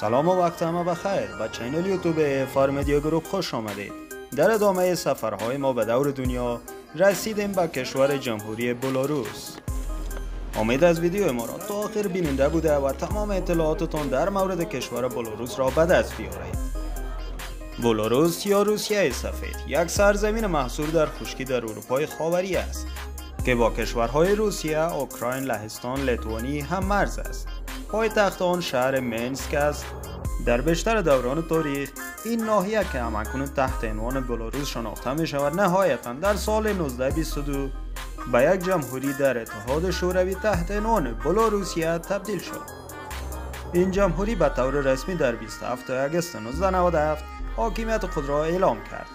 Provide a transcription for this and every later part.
سلام و وقت همه بخیر. به چینل یوتیوب فارمدیا گروپ خوش آمدید. در ادامه سفرهای ما به دور دنیا رسیدیم به کشور جمهوری بلاروس. امید از ویدیو ما را تا آخر بیننده بوده و تمام اطلاعاتتان در مورد کشور بلاروس را به دست بیارید. بلاروس یا روسیه سفید یک سرزمین محصور در خشکی در اروپای خاوری است که با کشورهای روسیه، اوکراین، لهستان، لیتوانی هم مرز است. پایتخت آن شهر مینسک است. در بیشتر دوران تاریخ این ناحیه که همکنون تحت عنوان بلاروس شناخته می شود نهایتا در سال 1922 به یک جمهوری در اتحاد شوروی تحت عنوان بلاروسیه تبدیل شد. این جمهوری به طور رسمی در 27 آگوست 1997 حاکمیت خود را اعلام کرد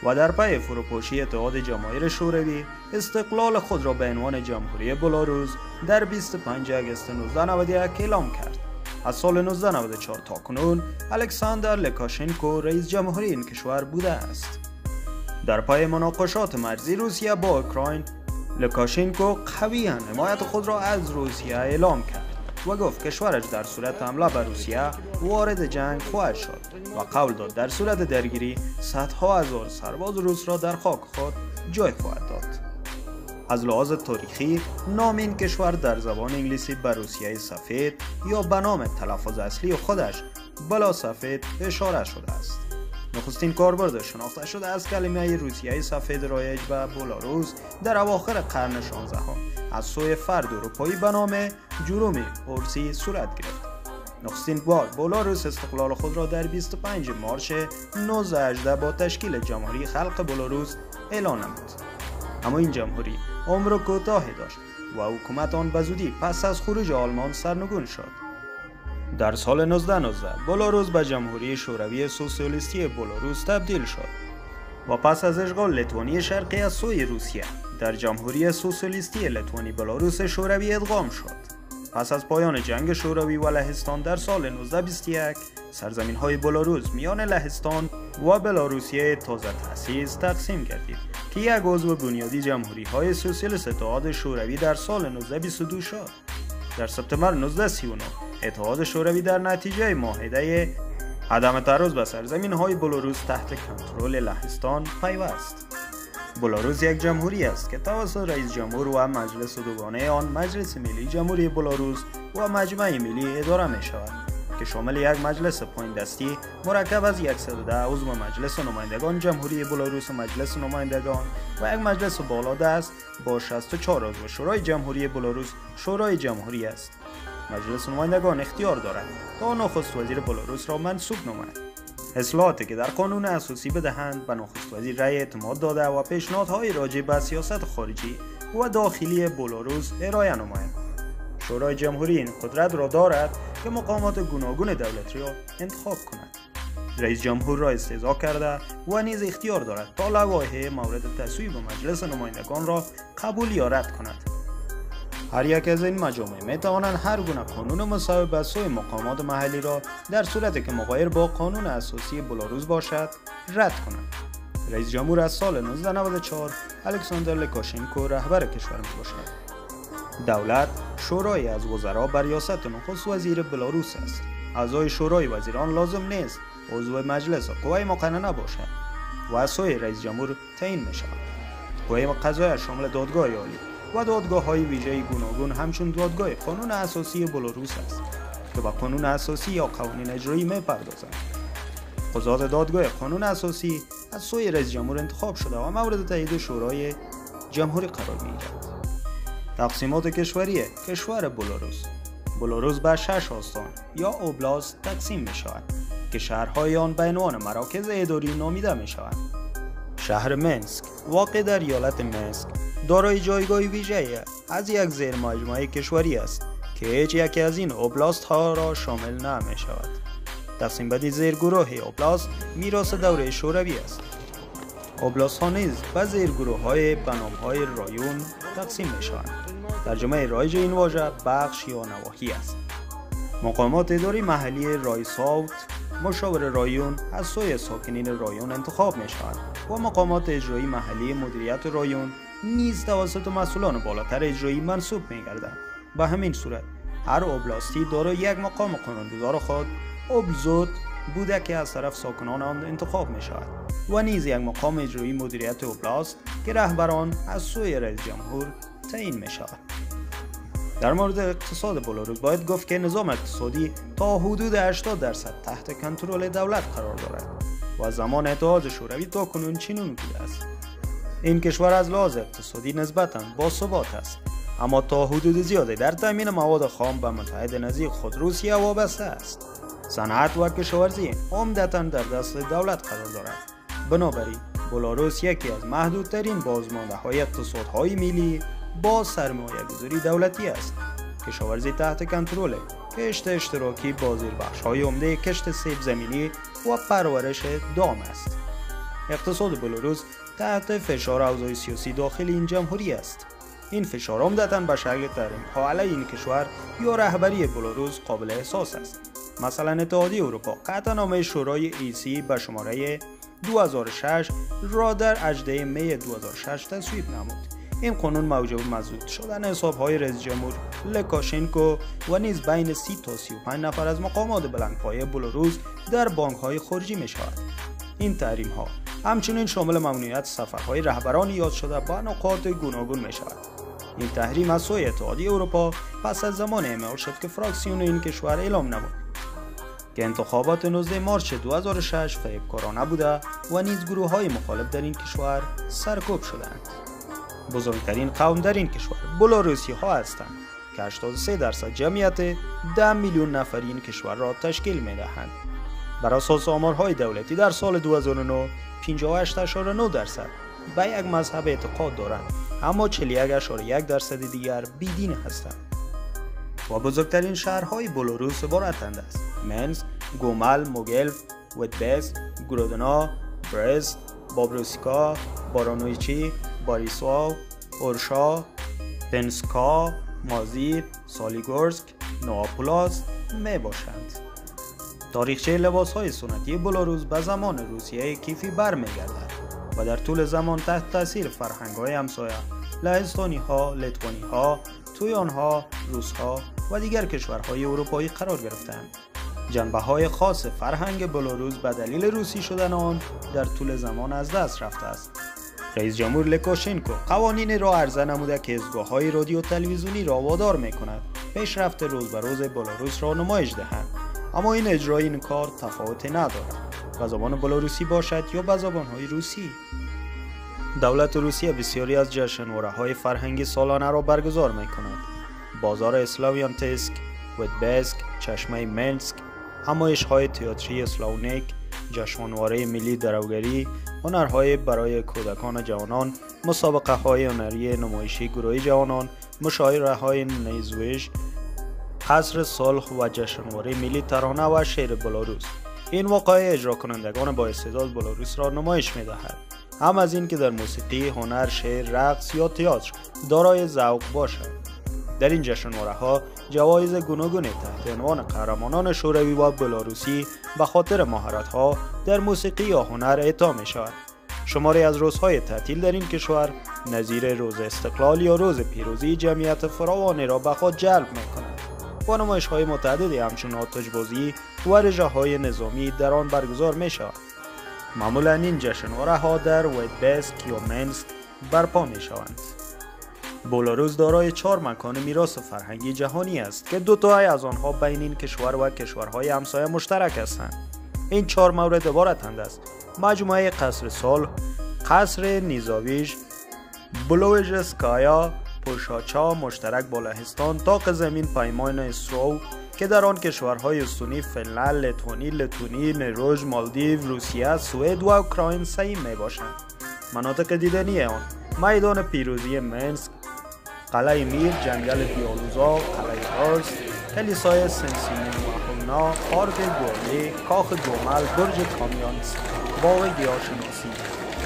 و در پی فروپاشی اتحاد جماهیر شوروی استقلال خود را به عنوان جمهوری بلاروس در 25 آگوست 1991 اعلام کرد. از سال 1994 تا کنون الکساندر لوکاشنکو رئیس جمهوری این کشور بوده است. در پی مناقشات مرزی روسیه با اوکراین، لوکاشنکو قویاً حمایت خود را از روسیه اعلام کرد و گفت کشورش در صورت حمله بر روسیه وارد جنگ خواهد شد و قول داد در صورت درگیری صدها هزار سرباز روس را در خاک خود جای خواهد داد. از لحاظ تاریخی نام این کشور در زبان انگلیسی به روسیه سفید یا به نام تلفظ اصلی خودش بلا سفید اشاره شده است. نخستین کاربرد شناخته شده از کلمه روسیه سفید رایج به بلاروس در اواخر قرن 16 از سوی فرد اروپایی به نام جرومی اورسی صورت گرفت. نخستین بار بلاروس استقلال خود را در 25 مارس 1918 با تشکیل جمهوری خلق بلاروس اعلان نمود. اما این جمهوری عمر کوتاهی داشت و حکومت آن به زودی پس از خروج آلمان سرنگون شد. در سال 1919 بلاروس به جمهوری شوروی سوسیالیستی بلاروس تبدیل شد و پس از اشغال لیتوانی شرقی از سوی روسیه در جمهوری سوسیالیستی لیتوانی بلاروس شوروی ادغام شد. پس از پایان جنگ شوروی و لهستان در سال 1921 سرزمین های بلاروس میان لهستان و بلاروسیه تازه تأسیس تقسیم گردید که یک عضو بنیادی جمهوری های سوسیالیست اتحاد شوروی در سال 1922 شد. در سپتامبر 1939 اتحاد شوروی در نتیجه معاهده عدم تعرض به سرزمین های بلاروس تحت کنترل لهستان پیوست. بلاروس یک جمهوری است که توسط رئیس جمهور و مجلس دوگانه آن مجلس ملی جمهوری بلاروس و مجمع ملی اداره می شود که شامل یک مجلس پایین دستی مرکب از 110 عضو مجلس نمایندگان جمهوری بلاروس و مجلس نمایندگان و یک مجلس بالا دست با 64 عضو شورای جمهوری بلاروس شورای جمهوری است. مجلس نمایندگان اختیار دارد تا نخست وزیر بلاروس را منصوب نماید. اصلاحاتی که در قانون اساسی بدهند به نخست وزیر رأی اعتماد داده و پیشنهادهای راجع به سیاست خارجی و داخلی بلاروس ارائه نمایند. شورای جمهوری این قدرت را دارد که مقامات گوناگون دولتی را انتخاب کند. رئیس جمهور را استعضا کرده و نیز اختیار دارد تا لوایح مورد تصویب مجلس نمایندگان را قبول یا رد کند. هر یک از این مجامع می توانند هر گونه قانون مساوی به سوی مقامات محلی را در صورتی که مغایر با قانون اساسی بلاروس باشد رد کنند. رئیس جمهور از سال 1994 الکساندر لوکاشنکو رهبر کشور می باشد. دولت شورای از وزرا بر ریاست نخست وزیر بلاروس است. اعضای شورای وزیران لازم نیست عضو مجلس قوه مقننه باشد و از سوی رئیس جمهور تعیین می شود. قوه قضاییه شامل دادگاه عالی و دادگاه های ویژه گوناگون همچون دادگاه قانون اساسی بلاروس است که با قانون اساسی یا قوانین اجرایی می پردازند. قضات دادگاه قانون اساسی از سوی رئیس جمهور انتخاب شده و مورد تایید شورای جمهوری قرار می گیرد. تقسیمات کشوری کشور بلاروس. بلاروس به 6 استان یا اوبلاست تقسیم می شود که شهرهای آن به عنوان مراکز اداری نامیده می شوند. شهر مینسک واقع در ایالت مینسک دارای جایگاه ویژه‌ای از یک زیرمجموعه کشوری است که هیچ یکی از این اوبلاست ها را شامل نمی شود. تقسیم بندی زیرگروه اوبلاست میراث دوره شوروی است. اوبلاست ها نیز به زیرگروه های به نام های رایون تقسیم می شوند. ترجمه رایج این واژه بخش یا نواحی است. مقامات اداری محلی رایساوت مشاور رایون از سوی ساکنین رایون انتخاب می شوند و مقامات اجرایی محلی مدیریت رایون نیز توسط مسئولان بالاتر اجرایی منصوب می گردند. به همین صورت هر اوبلاستی دارای یک مقام قانونگذار خود اوبزود بوده که از طرف ساکنان آن انتخاب می شود و نیز یک مقام اجرایی مدیریت اوبلاست که رهبران از سوی رئیس جمهور تعیین می شود. در مورد اقتصاد بلاروس باید گفت که نظام اقتصادی تا حدود 80% تحت کنترل دولت قرار دارد و زمان اتحاد شوروی تا کنون چنین بوده است. این کشور از لحاظ اقتصادی نسبتاً باثبات است، اما تا حدود زیادی در تامین مواد خام به متحد نزدیک خود روسیه وابسته است. صنعت و کشاورزی عمدتاً در دست دولت قرار دارد. بنابراین بلاروس یکی از محدودترین بازمانده‌های اقتصادهای ملی با سرمایه‌گذاری دولتی است. کشاورزی تحت کنترل، کشت اشتراکی با زیربخش‌های عمده کشت سیب زمینی و پرورش دام است. اقتصاد بلاروس تحت فشار اوضاع سیاسی داخل این جمهوری است. این فشار عمدتاً به شکل تحریم‌ها علیه این کشور یا رهبری بلاروس قابل احساس است. مثلا اتحادیه اروپا قطعنامه شورای ایسی به شماره 2006 را در 18 می 2006 تصویب نمود. این قانون موجب مسدود شدن حساب‌های رئیس جمهور لوکاشنکو و نیز بین 30 تا 35 نفر از مقامات بلندپایه بلاروس در بانک‌های خارجی می‌شود. این تحریم‌ها همچنین شامل ممنوعیت سفرهای رهبران یاد شده به نقاط گوناگون می‌شود. این تحریم از سوی اتحادیه اروپا پس از زمان اعمال شد که فراکسیون این کشور اعلام نمود که انتخابات 19 مارچ 2006 فریبکارانه بوده و نیز گروه‌های مخالف در این کشور سرکوب شدند. بزرگترین قوم در این کشور بلاروسی ها هستند که 83% جمعیت 10 میلیون نفری این کشور را تشکیل می دهند. بر اساس آمارهای دولتی در سال 2009 58.9% به یک مذهب اعتقاد دارند، اما 41.1% دیگر بیدین هستند. و بزرگترین شهرهای بلاروس عبارتند از منسک، گومل، موگلف، ودبسک، گرودنا، برست، بابروسکا، بارانویچی، باریسواو، اورشا، پنسکا، مازیر، سالیگورسک، نوآپولاس می باشند. تاریخچه لباس‌های سنتی بلاروس به زمان روسیه کیفی برمیگردد و در طول زمان تحت تاثیر فرهنگ‌های همسایه لهستانی‌ها، لیتوانی‌ها، تویان‌ها، روس‌ها و دیگر کشورهای اروپایی قرار گرفتند. جنبه‌های خاص فرهنگ بلاروس به دلیل روسی شدن آن در طول زمان از دست رفته است. رئیس جمهور لوکاشنکو قوانین را عرضه نموده که ایستگاه‌های رادیو و تلویزیونی را وادار می‌کند پیشرفت روز به روز بلاروس را نمایش دهند، اما این اجرای این کار تفاوتی ندارد، به زبان بلاروسی باشد یا به زبان‌های روسی. دولت روسیه بسیاری از جشنواره‌های فرهنگی سالانه را برگزار می‌کند. بازار اسلاویانتسک، ودبسک، چشمه منسک، همایش‌های تئاتری اسلاونیک، جشنواره ملی دروگری، هنرهای برای کودکان و جوانان، مسابقه‌های هنری نمایشی گروهی جوانان، مشاعره‌های نیزویش، قصر صلح و جشنواره ملی ترانه و شعر بلاروس. این واقعه اجرا کنندگان با استعداد بلاروس را نمایش می‌دهد، هم از این که در موسیقی، هنر، شعر، رقص یا تئاتر دارای ذوق باشند. در این جشنواره‌ها جوایز گوناگونی تحت عنوان قهرمانان شوروی و بلاروسی به خاطر مهارت‌ها در موسیقی یا هنر اعطا می‌شود. شماری از روزهای تعطیل در این کشور نظیر روز استقلال یا روز پیروزی جمعیت فراوانی را به خود جلب می‌کند و نمایش‌های متعددی همچون آتش‌بازی و رژه‌های نظامی در آن برگزار می‌شود. معمولاً این جشنواره‌ها در ودبسک یا منسک برپا می‌شوند. بلاروس دارای 4 مکان میراث فرهنگی جهانی است که 2 تای از آنها بین این کشور و کشورهای همسایه مشترک هستند. این 4 مورد عبارتند از مجموعه قصر صلح، قصر نیزاویش، بلوژسکایا، پوشاچا مشترک با لهستان، طاق زمین پیمان استرو که در آن کشورهای استونی فنلند، لتونی، نروژ، مالدیو، روسیه، سوئد و اوکراین سهیم می باشند. مناطق دیدنی آن: میدان پیروزی منسک، قلعه میر، جنگل بیالوزا، قلعه هارس، کلیسای سنسیمونا، پارک گوالی، کاخ گومل، برج کامیانس، باغ گیاهشناسی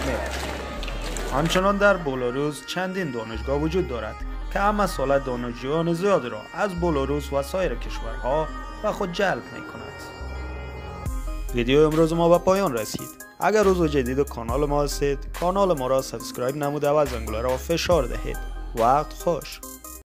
میباشد. همچنان در بلاروس چندین دانشگاه وجود دارد که هم مسئله دانشجویان زیاد را از بلاروس و سایر کشورها به خود جلب میکند. ویدیو امروز ما به پایان رسید. اگر عضو جدید کانال ما هستید، کانال ما را سابسکرایب نموده و زنگوله را فشار دهید. وقت خوش.